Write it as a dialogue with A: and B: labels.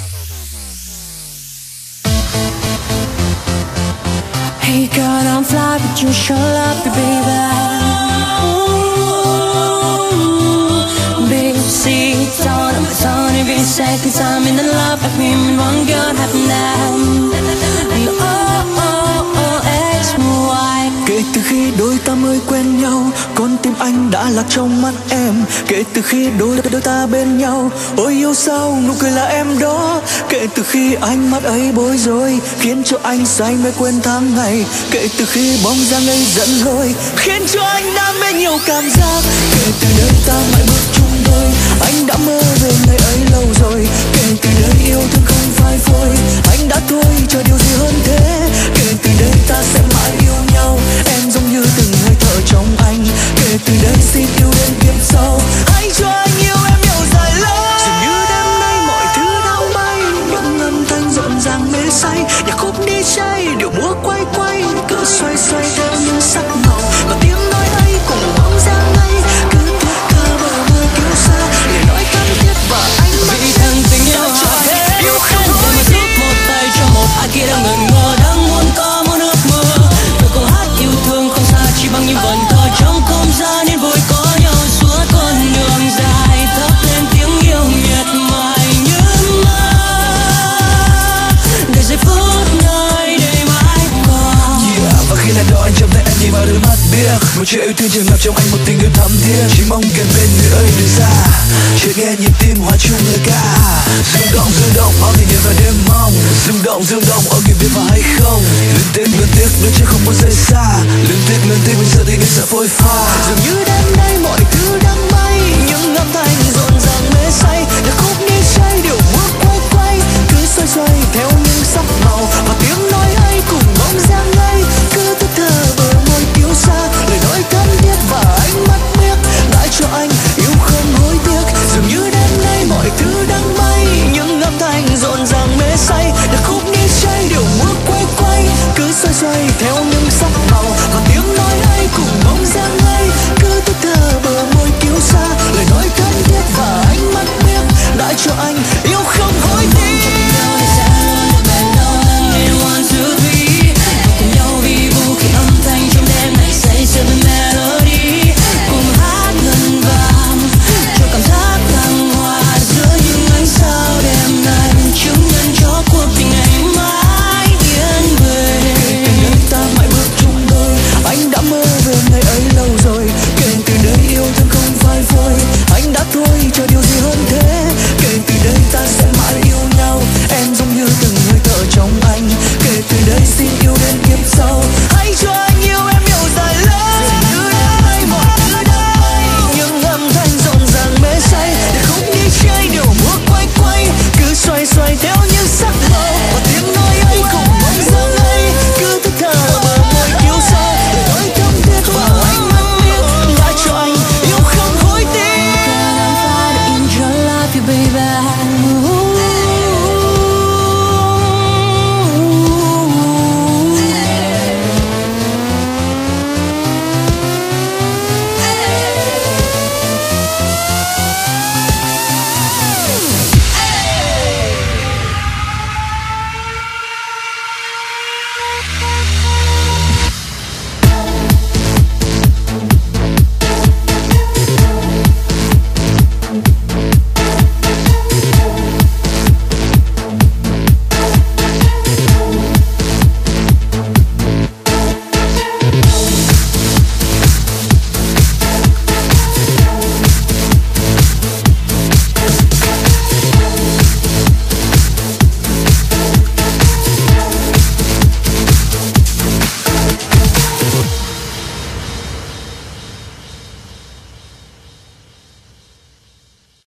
A: Hey girl, I'm fly, but you sure love me, baby. Ooh, baby, see, it's all on my tongue every second time in the love of me, and one girl having that. And X-Y.
B: Kể từ khi đôi ta mới quen nhau, con tim anh đã lạc trong mắt em. Kể từ khi đôi ta bên nhau, ôi yêu sao nụ cười là em đó. Kể từ khi ánh mắt ấy bối rối, khiến cho anh say mê quên tháng ngày. Kể từ khi bóng dáng ấy dẫn lối, khiến cho anh đam mê nhiều cảm giác. Kể từ đây ta mãi bước chung đôi, anh đã mơ về ngày ấy lâu rồi. Kể từ đây yêu thương không phai phôi, anh đã thôi chờ điều gì hơn thế. Kể từ đây ta sẽ mãi yêu nhau, em giống như từng hơi thở trong anh. Kể từ đây xin yêu đến kiếp sau, hãy cho anh yêu em nhiều dài lâu. Dường như đêm nay mọi thứ đang bay, những âm thanh rộn ràng mê say. Nhạc khúc DJ điệu múa quay quay, cứ xoay xoay theo những sắc màu. Và tiếng nói ấy cùng bóng dáng ấy, cứ thiết tha bờ mơ kiêu xa. Lời nói thân thiết và ánh mắt
A: vì thằng tình yêu cho hết yêu không để mà giúp một tay cho một ai kia đang ngẩn ngơ, đang muốn có muốn ước mơ. Một câu hát yêu thương không xa chỉ bằng những vần thơ trong không gian nên vui có nhau suốt con đường dài. Thắp lên tiếng yêu miệt mài như mơ, để giây phút nơi đây mãi còn.
B: Và khi lần đầu anh chạm tay em nhìn vào đôi mắt biếc, một chuyện yêu thương tràn ngập trong anh, một tình yêu thắm thiết. Chỉ mong gần bên người ơi đừng xa, chợt nghe nhịp tim hòa chung lời ca. Rung động bao tình yêu vào đêm mong. Rung động ở kịp biết và hay không. Luyến tiếc đôi chân không muốn rời xa. Luyến tiếc mình sợ tình yêu sẽ phôi pha. Dường như đêm nay mọi thứ đang bay, những âm thanh rộn ràng mê say. Nhạc khúc đi chơi điệu múa quay quay, cứ xoay xoay theo những sắc màu. Và tiếng nói ấy cùng bóng dáng ấy, cứ thức thơ bờ môi kiêu sa. Lời nói thân thiết và ánh mắt biếc, lại cho anh yêu không hối tiếc. Dường như đêm nay mọi thứ đang bay, những âm thanh rộn ràng mê say. Nhạc khúc đi chơi điệu múa quay quay, cứ xoay xoay theo những sắc màu. Và tiếng nói ấy cùng bóng dáng ấy, cứ thức thơ bờ môi kiêu sa. Lời nói thân thiết và ánh mắt biếc, lại cho anh yêu không hối tiếc. Cho điều gì hơn thế. Kể từ đây ta sẽ mãi yêu nhau, em giống như từng hơi thở trong anh. Kể từ đây xin yêu đến kiếp sau, hãy cho anh yêu em nhiều dài lâu. Từ đêm nay mọi thứ đã bay, những âm thanh rộn ràng mê say. Để khúc đi chơi điệu múa quay quay, cứ xoay xoay theo những sắc màu. Và tiếng nói ấy cùng bóng dáng ấy, cứ thức thở bờ môi kiêu sa. Lời nói thắm thiết và ánh mắt biếc, lại cho anh yêu không hối tiếc.
A: Baby.